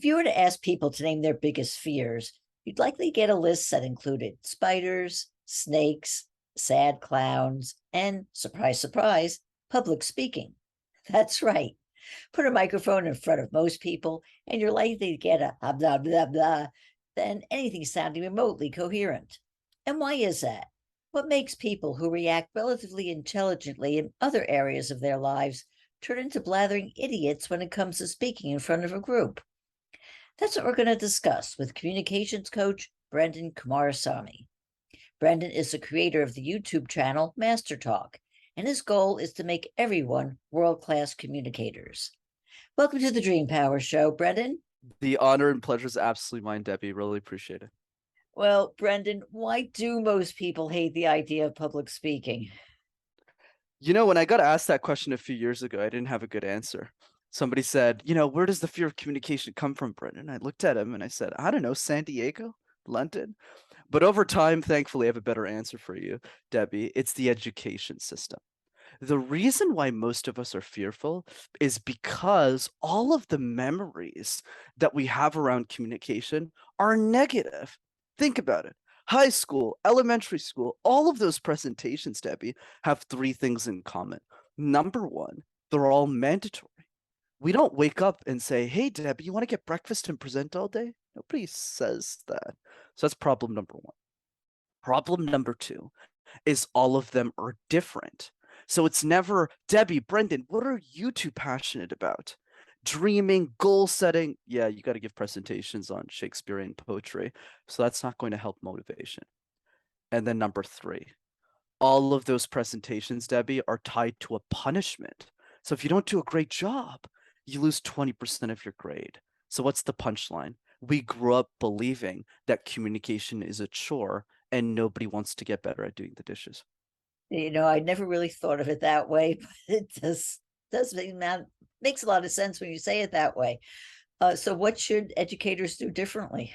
If you were to ask people to name their biggest fears, you'd likely get a list that included spiders, snakes, sad clowns, and surprise, surprise, public speaking. That's right. Put a microphone in front of most people, and you're likely to get a blah, blah, blah, than anything sounding remotely coherent. And why is that? What makes people who react relatively intelligently in other areas of their lives turn into blathering idiots when it comes to speaking in front of a group? That's what we're going to discuss with Communications Coach Brenden Kumarasamy. Brenden is the creator of the YouTube channel Master Talk, and his goal is to make everyone world-class communicators. Welcome to the Dream Power Show, Brenden. The honor and pleasure is absolutely mine, Debbie. Really appreciate it. Well, Brenden, why do most people hate the idea of public speaking? You know, when I got asked that question a few years ago, I didn't have a good answer. Somebody said, where does the fear of communication come from, Brenden? I looked at him and I said, I don't know, San Diego, London. But over time, thankfully, I have a better answer for you, Debbie. It's the education system. The reason why most of us are fearful is because all of the memories that we have around communication are negative. Think about it. High school, elementary school, all of those presentations, Debbie, have three things in common. Number one, they're all mandatory. We don't wake up and say, hey, Debbie, you want to get breakfast and present all day? Nobody says that. So that's problem number one. Problem number two is all of them are different. So it's never, Debbie, Brenden, what are you two passionate about? Dreaming, goal setting. Yeah, you got to give presentations on Shakespearean poetry. So that's not going to help motivation. And then number three, all of those presentations, Debbie, are tied to a punishment. So if you don't do a great job, you lose 20% of your grade. So what's the punchline? We grew up believing that communication is a chore and nobody wants to get better at doing the dishes. I never really thought of it that way, but it does makes a lot of sense when you say it that way. So what should educators do differently?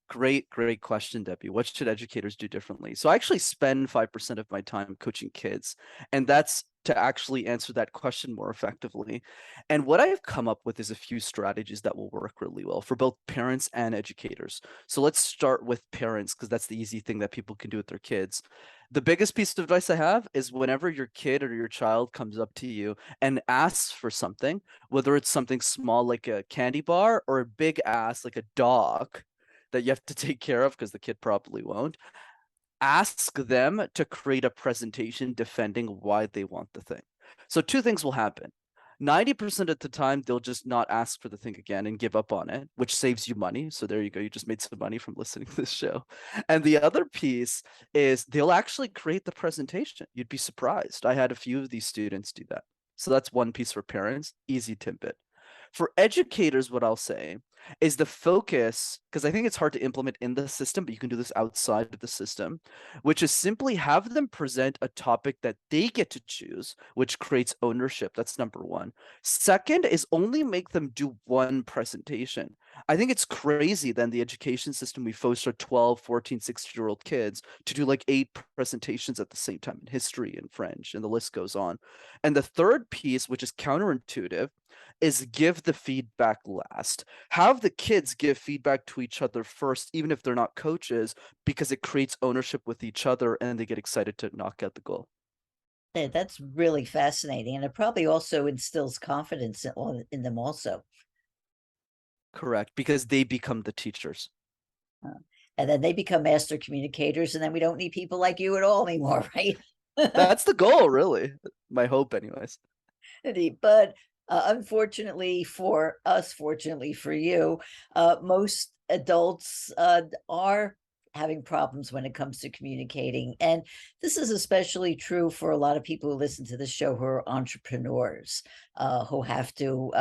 Great question, Debbie. What should educators do differently? So I actually spend 5% of my time coaching kids, and that's to actually answer that question more effectively. And what I've come up with is a few strategies that will work really well for both parents and educators. So let's start with parents, because that's the easy thing that people can do with their kids. The biggest piece of advice I have is whenever your kid or your child comes up to you and asks for something, whether it's something small like a candy bar or a big ass like a dog that you have to take care of because the kid probably won't, ask them to create a presentation defending why they want the thing. So two things will happen. 90% of the time, they'll just not ask for the thing again and give up on it, which saves you money. So there you go. You just made some money from listening to this show. And the other piece is they'll actually create the presentation. You'd be surprised. I had a few of these students do that. So that's one piece for parents, easy tidbit. For educators, what I'll say is the focus, because I think it's hard to implement in the system, but you can do this outside of the system, which is simply have them present a topic that they get to choose, which creates ownership. That's number one. Second is only make them do one presentation. I think it's crazy that in the education system, we force our 12, 14, 16-year-old kids to do like 8 presentations at the same time in history and French, and the list goes on. And the third piece, which is counterintuitive, is give the feedback last. Have the kids give feedback to each other first, even if they're not coaches, because it creates ownership with each other and they get excited to knock out the goal. That's really fascinating, and it probably also instills confidence in them also. Correct, because they become the teachers. And then they become master communicators, and then we don't need people like you at all anymore, right? That's the goal, really. My hope, anyways. But unfortunately for us, fortunately for you, most adults are having problems when it comes to communicating. And this is especially true for a lot of people who listen to the show who are entrepreneurs, who have to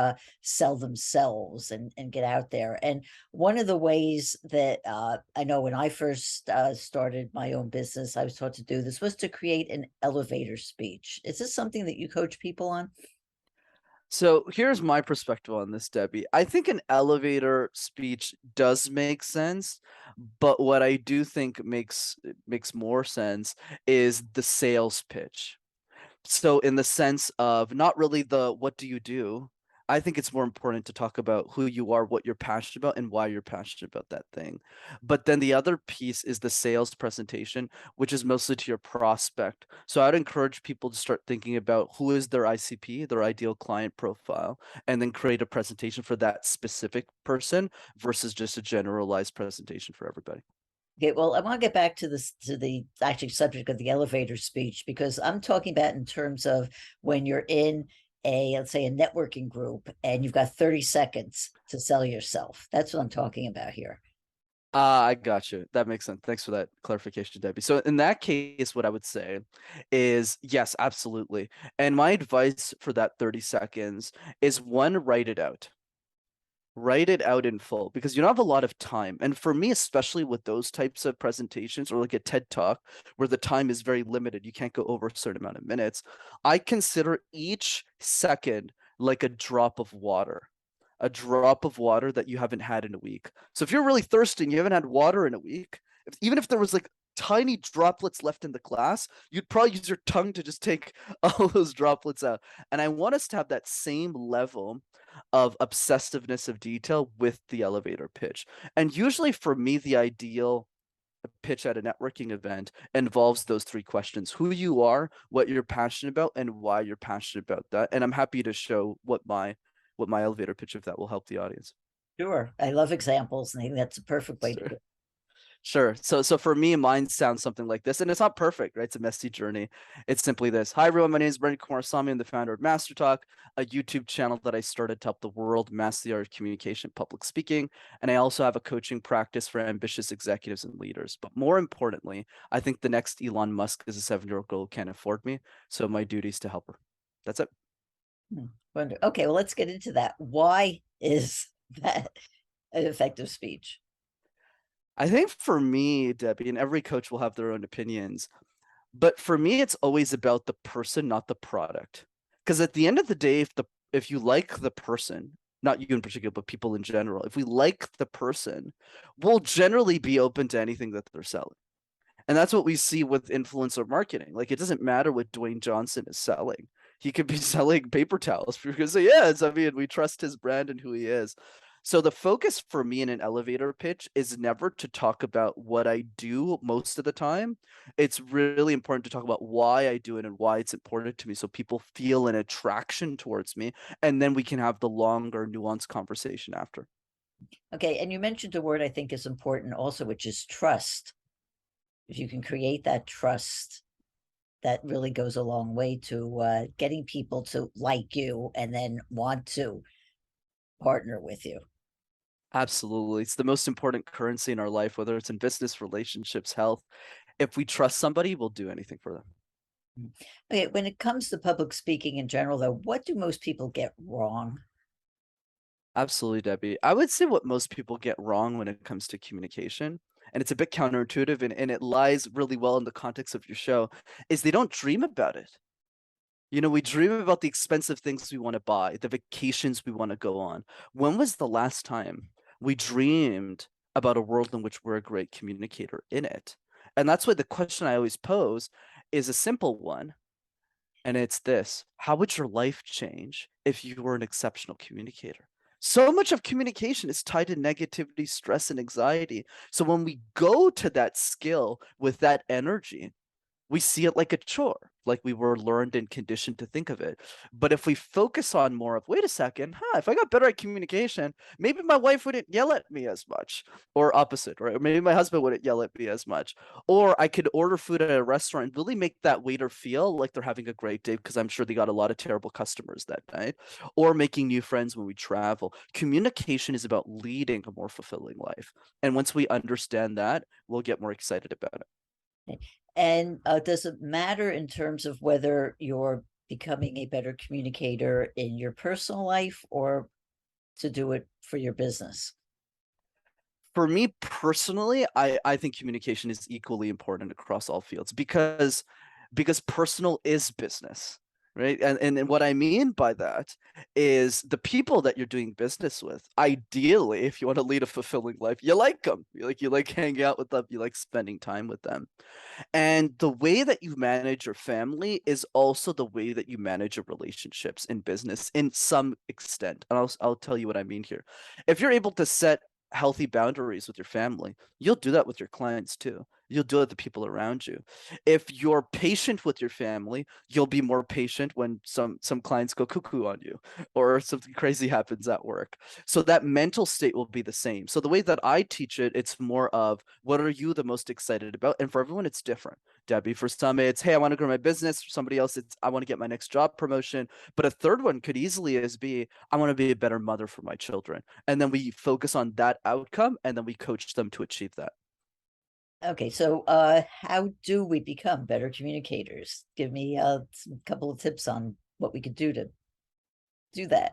sell themselves and get out there. And one of the ways that I know when I first started my own business, I was taught to do this was to create an elevator speech. Is this something that you coach people on? So here's my perspective on this, Debbie. I think an elevator speech does make sense, but what I do think makes more sense is the sales pitch. So in the sense of not really the what do you do, I think it's more important to talk about who you are, what you're passionate about, and why you're passionate about that thing. But then the other piece is the sales presentation, which is mostly to your prospect. So I'd encourage people to start thinking about who is their ICP, their ideal client profile, and then create a presentation for that specific person versus just a generalized presentation for everybody. Okay, well, I want to get back to this, to the actual subject of the elevator speech, because I'm talking about in terms of when you're in a, let's say, a networking group and you've got 30 seconds to sell yourself. That's what I'm talking about here. I got you. That makes sense. Thanks for that clarification, Debbie. So in that case, what I would say is yes, absolutely. And my advice for that 30 seconds is one, write it out. Write it out in full because you don't have a lot of time. And for me, especially with those types of presentations or like a TED Talk where the time is very limited, you can't go over a certain amount of minutes. I consider each second like a drop of water. A drop of water that you haven't had in a week. So if you're really thirsty and you haven't had water in a week, even if there was like tiny droplets left in the glass, you'd probably use your tongue to just take all those droplets out. And I want us to have that same level of obsessiveness of detail with the elevator pitch. And usually for me, the ideal pitch at a networking event involves those three questions: who you are, what you're passionate about, and why you're passionate about that. And I'm happy to show what my elevator pitch, if that will help the audience. Sure. I love examples, and I think that's a perfect way to Sure. do it. Sure. So for me, mine sounds something like this, and it's not perfect, right? It's a messy journey. It's simply this: Hi everyone, my name is Brenden Kumarasamy. I'm the founder of Master Talk, a YouTube channel that I started to help the world master the art of communication, public speaking, and I also have a coaching practice for ambitious executives and leaders. But more importantly, I think the next Elon Musk is a 7-year-old girl who can't afford me, so my duty is to help her. That's it. Okay, well, let's get into that. Why is that an effective speech? I think for me, Debbie, and every coach will have their own opinions, but for me, it's always about the person, not the product. Because at the end of the day, if you like the person, not you in particular, but people in general, if we like the person, we'll generally be open to anything that they're selling. And that's what we see with influencer marketing. Like, it doesn't matter what Dwayne Johnson is selling. He could be selling paper towels. We're gonna say, yes, I mean, we trust his brand and who he is. So the focus for me in an elevator pitch is never to talk about what I do most of the time. It's really important to talk about why I do it and why it's important to me so people feel an attraction towards me. And then we can have the longer, nuanced conversation after. Okay, and you mentioned a word I think is important also, which is trust. If you can create that trust, that really goes a long way to getting people to like you and then want to partner with you. Absolutely. It's the most important currency in our life, whether it's in business, relationships, health. If we trust somebody, we'll do anything for them. Okay, when it comes to public speaking in general, though, what do most people get wrong? Absolutely, Debbie. I would say what most people get wrong when it comes to communication, and it's a bit counterintuitive and it lies really well in the context of your show, is they don't dream about it. You know, we dream about the expensive things we want to buy, the vacations we want to go on. When was the last time we dreamed about a world in which we're a great communicator in it? And that's why the question I always pose is a simple one. And it's this: how would your life change if you were an exceptional communicator? So much of communication is tied to negativity, stress, and anxiety. So when we go to that skill with that energy, we see it like a chore, like we were learned and conditioned to think of it. But if we focus on more of, wait a second, if I got better at communication, maybe my wife wouldn't yell at me as much, or opposite, right? Or maybe my husband wouldn't yell at me as much. Or I could order food at a restaurant and really make that waiter feel like they're having a great day because I'm sure they got a lot of terrible customers that night. Or making new friends when we travel. Communication is about leading a more fulfilling life. And once we understand that, we'll get more excited about it. And does it matter in terms of whether you're becoming a better communicator in your personal life or to do it for your business? For me personally, I think communication is equally important across all fields because personal is business. right? And what I mean by that is the people that you're doing business with, ideally, if you want to lead a fulfilling life, you like them. You like hanging out with them, you like spending time with them. And the way that you manage your family is also the way that you manage your relationships in business in some extent. And I'll tell you what I mean here. If you're able to set healthy boundaries with your family, you'll do that with your clients too. You'll do it with the people around you. If you're patient with your family, you'll be more patient when some clients go cuckoo on you or something crazy happens at work. So that mental state will be the same. So the way that I teach it, it's more of what are you the most excited about? And for everyone, it's different. Debbie, for some, it's, hey, I want to grow my business. For somebody else, it's, I want to get my next job promotion. But a third one could easily as be, I want to be a better mother for my children. And then we focus on that outcome and then we coach them to achieve that. Okay, so how do we become better communicators? Give me a couple of tips on what we could do to do that.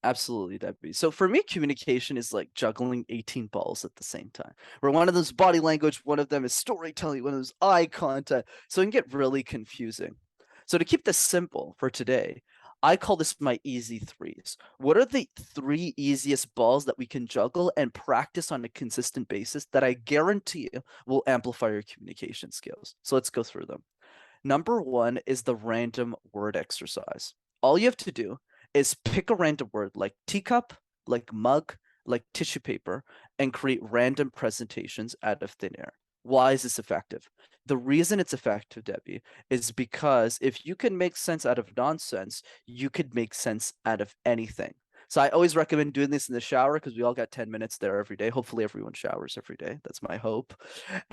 Absolutely, Debbie. So for me, communication is like juggling 18 balls at the same time. Where one of them is body language, one of them is storytelling, one of them is eye contact. So it can get really confusing. So to keep this simple for today, I call this my easy threes. What are the three easiest balls that we can juggle and practice on a consistent basis that I guarantee you will amplify your communication skills? So let's go through them. Number one is the random word exercise. All you have to do is pick a random word like teacup, like mug, like tissue paper, and create random presentations out of thin air. Why is this effective? The reason it's effective, Debbie, is because if you can make sense out of nonsense, you could make sense out of anything. So I always recommend doing this in the shower because we all got 10 minutes there every day. Hopefully everyone showers every day. That's my hope.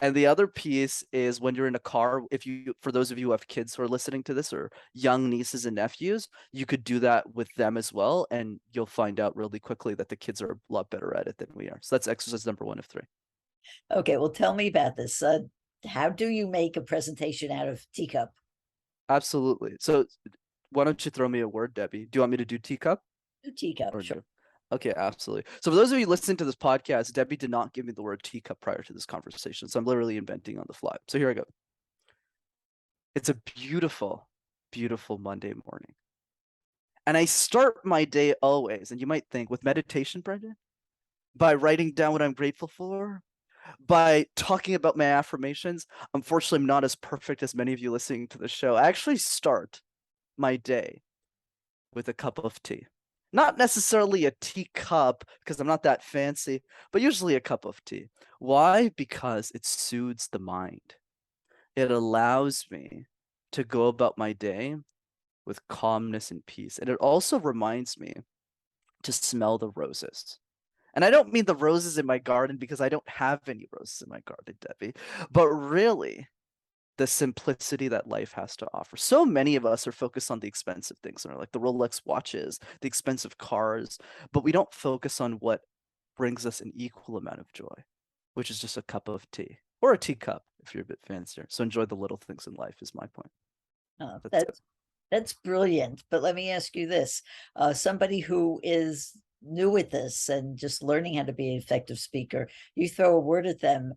And the other piece is when you're in a car, if you, for those of you who have kids who are listening to this or young nieces and nephews, you could do that with them as well. And you'll find out really quickly that the kids are a lot better at it than we are. So that's exercise number one of three. Okay, well, tell me about this. How do you make a presentation out of teacup? Absolutely. So why don't you throw me a word, Debbie? Do you want me to do teacup Teacup, or sure. no? Okay, absolutely. So for those of you listening to this podcast, Debbie did not give me the word teacup prior to this conversation. So I'm literally inventing on the fly. So here I go. It's a beautiful, beautiful Monday morning. And I start my day always, and you might think with meditation, Brenden, by writing down what I'm grateful for, by talking about my affirmations. Unfortunately, I'm not as perfect as many of you listening to the show. I actually start my day with a cup of tea. Not necessarily a teacup, because I'm not that fancy, but usually a cup of tea. Why? Because it soothes the mind. It allows me to go about my day with calmness and peace. And it also reminds me to smell the roses. And I don't mean the roses in my garden because I don't have any roses in my garden, Debbie, but really the simplicity that life has to offer. So many of us are focused on the expensive things, like the Rolex watches, the expensive cars, but we don't focus on what brings us an equal amount of joy, which is just a cup of tea or a teacup if you're a bit fancier. So enjoy the little things in life is my point. Oh, That's it. that's brilliant. But let me ask you this: somebody who is new at this and just learning how to be an effective speaker, you throw a word at them,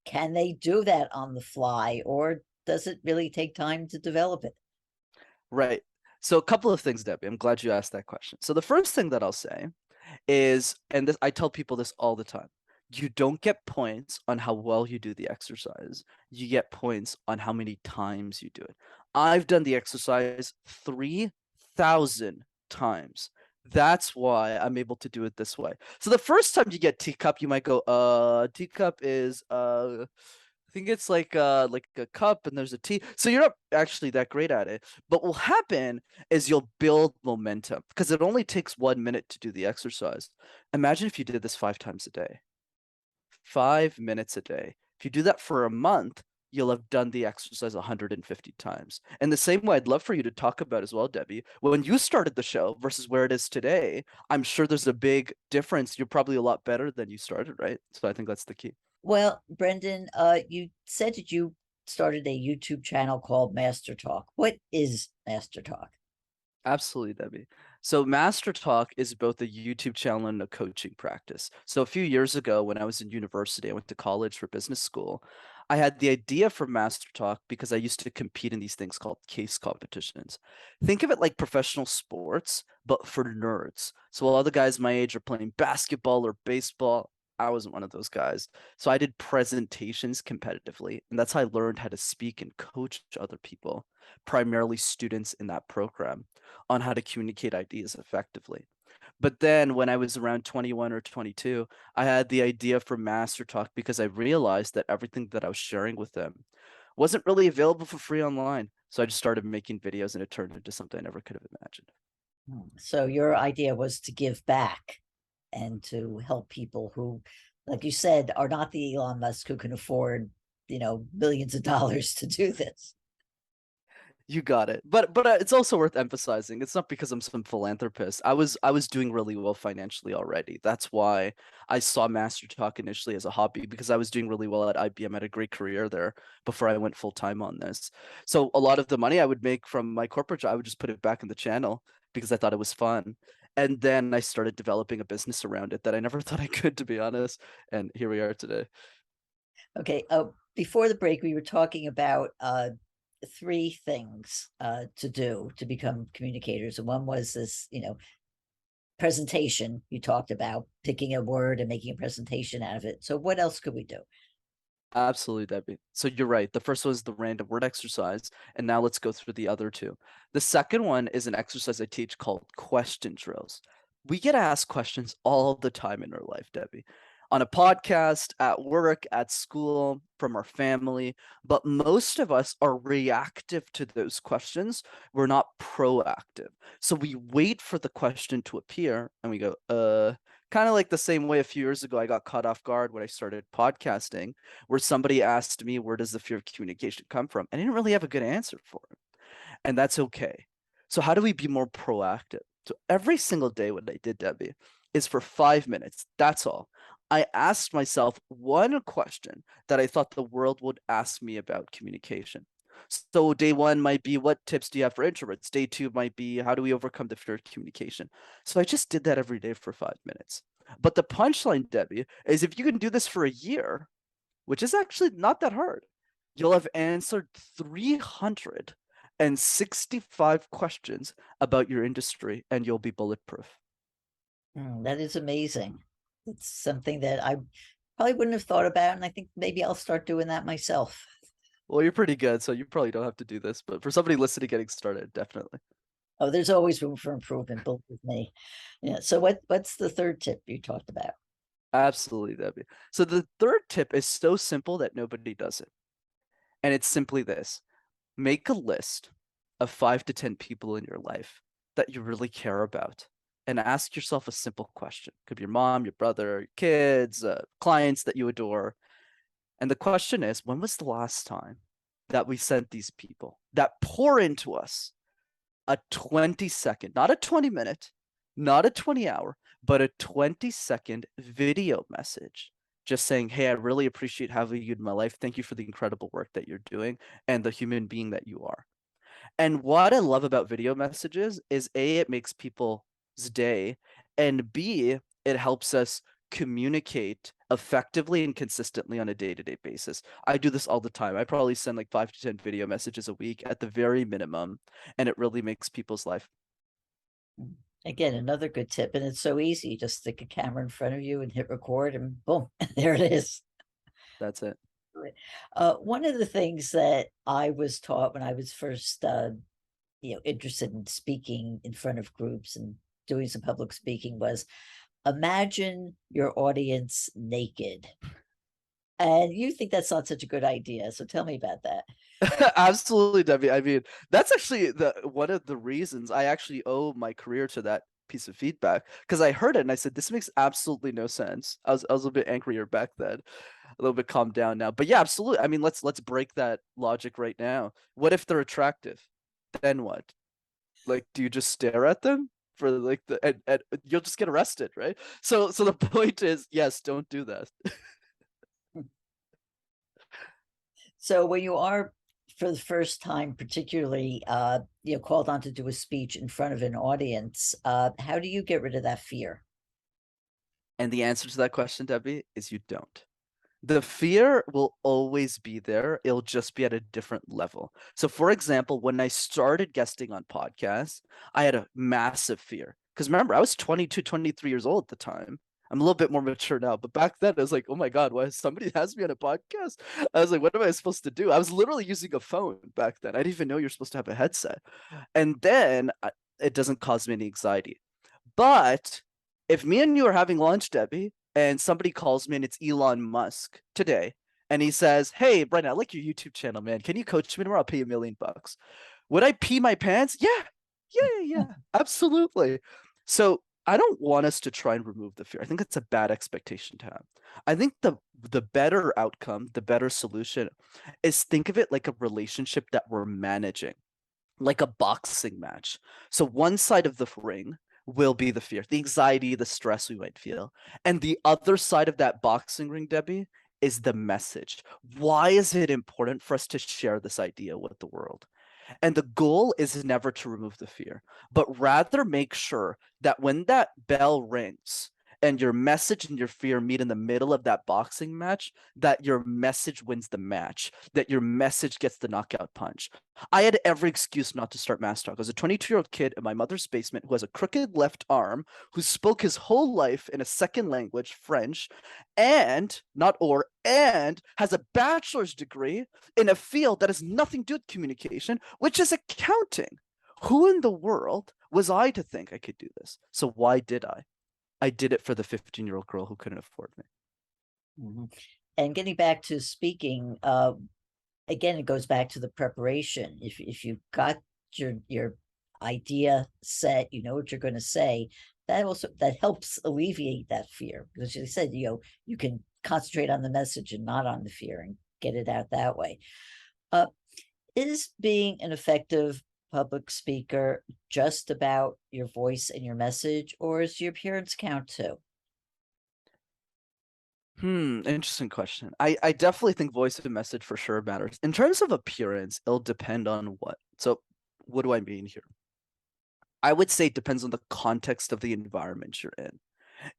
can they do that on the fly, or does it really take time to develop it? Right. So a couple of things, Debbie. I'm glad you asked that question. So the first thing that I'll say is, and this, I tell people this all the time, you don't get points on how well you do the exercise. You get points on how many times you do it. I've done the exercise 3,000 times. That's why I'm able to do it this way. So the first time you get teacup, you might go, teacup is I think it's like a cup and there's a tea. So you're not actually that great at it. But what will happen is you'll build momentum because it only takes 1 minute to do the exercise. Imagine if you did this 5 times a day, 5 minutes a day. If you do that for a month, you'll have done the exercise 150 times. And the same way I'd love for you to talk about as well, Debbie, when you started the show versus where it is today, I'm sure there's a big difference. You're probably a lot better than you started, right? So I think that's the key. Well, Brenden, you said that you started a YouTube channel called Master Talk. What is Master Talk? Absolutely, Debbie. So Master Talk is both a YouTube channel and a coaching practice. So a few years ago, when I was in university, I went to college for business school. I had the idea for Master Talk because I used to compete in these things called case competitions. Think of it like professional sports, but for nerds. So while other guys my age are playing basketball or baseball, I wasn't one of those guys. So I did presentations competitively, and that's how I learned how to speak and coach other people, primarily students in that program, on how to communicate ideas effectively. But then when I was around 21 or 22, I had the idea for Master Talk because I realized that everything that I was sharing with them wasn't really available for free online. So I just started making videos and it turned into something I never could have imagined. So your idea was to give back and to help people who, like you said, are not the Elon Musk who can afford, millions of dollars to do this. You got it. But it's also worth emphasizing. It's not because I'm some philanthropist. I was doing really well financially already. That's why I saw Master Talk initially as a hobby because I was doing really well at IBM. I had a great career there before I went full time on this. So a lot of the money I would make from my corporate job, I would just put it back in the channel because I thought it was fun. And then I started developing a business around it that I never thought I could, to be honest. And here we are today. Okay. Before the break, we were talking about three things to do to become communicators. And one was this, presentation you talked about, picking a word and making a presentation out of it. So what else could we do? Absolutely, Debbie. So you're right. The first one is the random word exercise, and now let's go through the other two. The second one is an exercise I teach called question drills. We get asked questions all the time in our life, Debbie, on a podcast, at work, at school, from our family, but most of us are reactive to those questions. We're not proactive. So we wait for the question to appear and we go, kind of like the same way a few years ago I got caught off guard when I started podcasting where somebody asked me, where does the fear of communication come from? I didn't really have a good answer for it. And that's okay. So, how do we be more proactive? So, every single day, what I did, Debbie, is for 5 minutes. That's all. I asked myself one question that I thought the world would ask me about communication. So, day one might be, what tips do you have for introverts? Day two might be, how do we overcome the fear of communication? So, I just did that every day for 5 minutes. But the punchline, Debbie, is if you can do this for a year, which is actually not that hard. You'll have answered 365 questions about your industry and you'll be bulletproof. That is amazing. It's something that I probably wouldn't have thought about. And I think maybe I'll start doing that myself. Well, you're pretty good, so you probably don't have to do this, but for somebody listening getting started, definitely. Oh, there's always room for improvement, believe me. Yeah. So what's the third tip you talked about? Absolutely, Debbie. So the third tip is so simple that nobody does it. And it's simply this: make a list of 5 to 10 people in your life that you really care about and ask yourself a simple question. Could be your mom, your brother, your kids, clients that you adore. And the question is, when was the last time that we sent these people that pour into us a 20-second, not a 20-minute, not a 20-hour, but a 20-second video message? Just saying, hey, I really appreciate having you in my life. Thank you for the incredible work that you're doing and the human being that you are. And what I love about video messages is A, it makes people's day, and B, it helps us communicate effectively and consistently on a day-to-day basis. I do this all the time. I probably send like 5 to 10 video messages a week at the very minimum, and it really makes people's life. Again, another good tip. And it's so easy. You just stick a camera in front of you and hit record and boom, there it is. That's it. One of the things that I was taught when I was first, interested in speaking in front of groups and doing some public speaking was imagine your audience naked. And you think that's not such a good idea. So tell me about that. Absolutely, Debbie. I mean, that's actually the one of the reasons I actually owe my career to that piece of feedback because I heard it and I said, this makes absolutely no sense. I was a little bit angrier back then, a little bit calmed down now. But yeah, absolutely. I mean, let's break that logic right now. What if they're attractive? Then what? Like, do you just stare at them for like and you'll just get arrested, right? So the point is, yes, don't do that. So when you are for the first time, particularly called on to do a speech in front of an audience, how do you get rid of that fear? And the answer to that question, Debbie, is you don't. The fear will always be there. It'll just be at a different level. So, for example, when I started guesting on podcasts, I had a massive fear. Because remember, I was 22, 23 years old at the time. I'm a little bit more mature now, but back then I was like, oh my God, why somebody has me on a podcast? I was like, what am I supposed to do? I was literally using a phone back then. I didn't even know you're supposed to have a headset. And then it doesn't cause me any anxiety. But if me and you are having lunch, Debbie, and somebody calls me and it's Elon Musk today, and he says, "Hey, Brenden, I like your YouTube channel, man. Can you coach me tomorrow? I'll pay you $1 million." Would I pee my pants? Yeah, absolutely. So I don't want us to try and remove the fear. I think that's a bad expectation to have. I think the better outcome, the better solution is think of it like a relationship that we're managing, like a boxing match. So one side of the ring will be the fear, the anxiety, the stress we might feel. And the other side of that boxing ring, Debbie, is the message. Why is it important for us to share this idea with the world? And the goal is never to remove the fear, but rather make sure that when that bell rings and your message and your fear meet in the middle of that boxing match, that your message wins the match, that your message gets the knockout punch. I had every excuse not to start Mass Talk. I was a 22-year-old kid in my mother's basement who has a crooked left arm, who spoke his whole life in a second language, French, and has a bachelor's degree in a field that has nothing to do with communication, which is accounting. Who in the world was I to think I could do this? So why did I? I did it for the 15-year-old girl who couldn't afford me. Mhm. And getting back to speaking, again, it goes back to the preparation. If you've got your idea set, you know what you're going to say, that helps alleviate that fear, because you said, you can concentrate on the message and not on the fear and get it out that way. Is being an effective public speaker just about your voice and your message, or is your appearance count too? Interesting question. I definitely think voice and message for sure matters. In terms of appearance, it'll depend on what. So what do I mean here? I would say it depends on the context of the environment you're in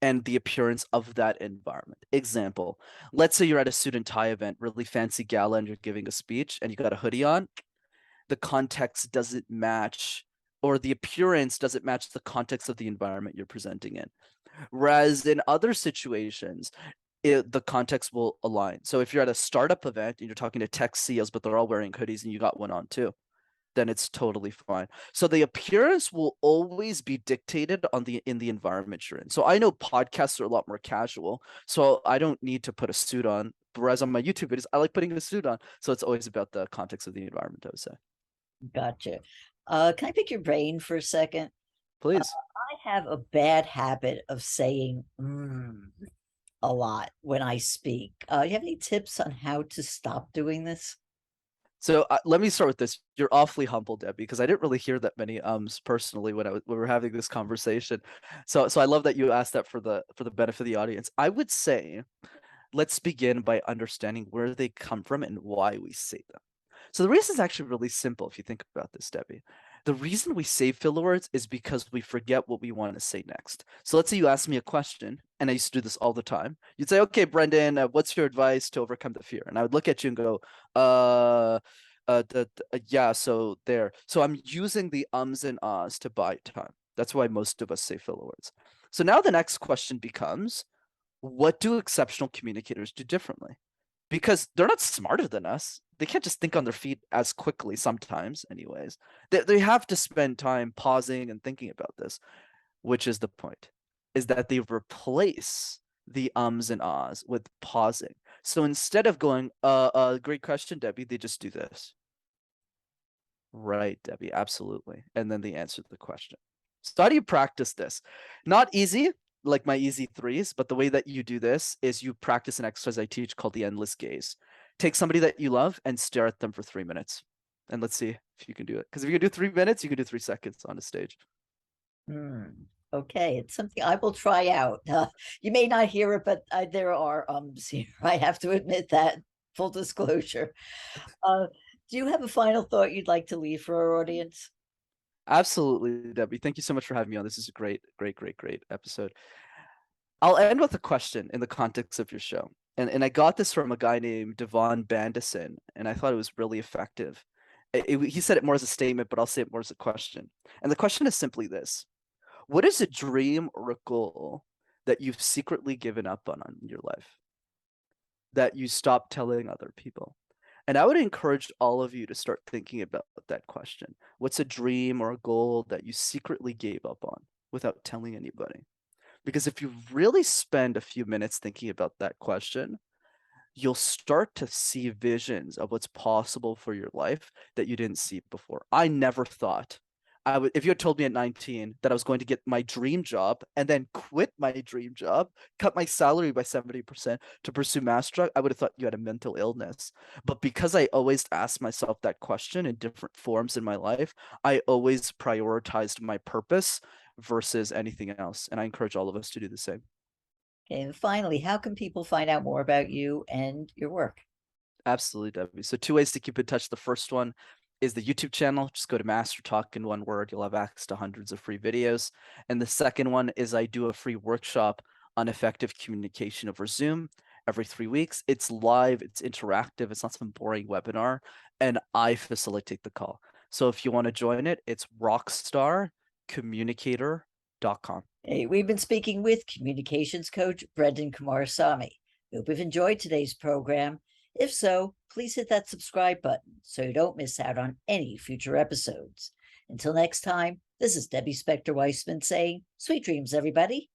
and the appearance of that environment. Example, let's say you're at a suit and tie event, really fancy gala, and you're giving a speech and you got a hoodie on. The context doesn't match, or the appearance doesn't match the context of the environment you're presenting in. Whereas in other situations, the context will align. So if you're at a startup event and you're talking to tech CEOs, but they're all wearing hoodies and you got one on too, then it's totally fine. So the appearance will always be dictated in the environment you're in. So I know podcasts are a lot more casual, so I don't need to put a suit on. Whereas on my YouTube videos, I like putting a suit on. So it's always about the context of the environment, I would say. Gotcha. Can I pick your brain for a second? Please. I have a bad habit of saying a lot when I speak. You have any tips on how to stop doing this? So let me start with this. You're awfully humble, Debbie, because I didn't really hear that many ums personally when we were having this conversation. So I love that you asked that for the benefit of the audience. I would say let's begin by understanding where they come from and why we say them. So the reason is actually really simple if you think about this, Debbie. The reason we say filler words is because we forget what we want to say next. So let's say you ask me a question, and I used to do this all the time. You'd say, "Okay, Brenden, what's your advice to overcome the fear?" And I would look at you and go, yeah, so there. So I'm using the ums and ahs to buy time. That's why most of us say filler words. So now the next question becomes, what do exceptional communicators do differently? Because they're not smarter than us. They can't just think on their feet as quickly sometimes, anyways. They have to spend time pausing and thinking about this, which is the point, is that they replace the ums and ahs with pausing. So instead of going, great question, Debbie, they just do this. Right, Debbie, absolutely. And then they answer the question. So how do you practice this? Not easy, like my easy threes, but the way that you do this is you practice an exercise I teach called the endless gaze. Take somebody that you love and stare at them for 3 minutes. And let's see if you can do it. Because if you can do 3 minutes, you can do 3 seconds on a stage. Okay, it's something I will try out. You may not hear it, but there are ums here. I have to admit that. Full disclosure. Uh, do you have a final thought you'd like to leave for our audience? Absolutely, Debbie. Thank you so much for having me on. This is a great episode. I'll end with a question in the context of your show. And I got this from a guy named Devon Bandison, and I thought it was really effective. He said it more as a statement, but I'll say it more as a question. And the question is simply this: what is a dream or a goal that you've secretly given up on in your life, that you stopped telling other people? And I would encourage all of you to start thinking about that question. What's a dream or a goal that you secretly gave up on without telling anybody? Because if you really spend a few minutes thinking about that question, you'll start to see visions of what's possible for your life that you didn't see before. I never thought I would, if you had told me at 19 that I was going to get my dream job and then quit my dream job, cut my salary by 70% to pursue master, I would have thought you had a mental illness. But because I always asked myself that question in different forms in my life, I always prioritized my purpose versus anything else. And I encourage all of us to do the same. Okay, and finally, how can people find out more about you and your work? Absolutely, Debbie. So two ways to keep in touch. The first one is the YouTube channel. Just go to Master Talk in one word. You'll have access to hundreds of free videos. And the second one is I do a free workshop on effective communication over Zoom every 3 weeks. It's live, it's interactive, it's not some boring webinar, and I facilitate the call. So if you want to join it, it's rockstarcommunicator.com. Hey, we've been speaking with Communications Coach Brenden Kumarasamy. We hope you've enjoyed today's program. If so, please hit that subscribe button so you don't miss out on any future episodes. Until next time, this is Debbie Spector Weissman saying, sweet dreams, everybody.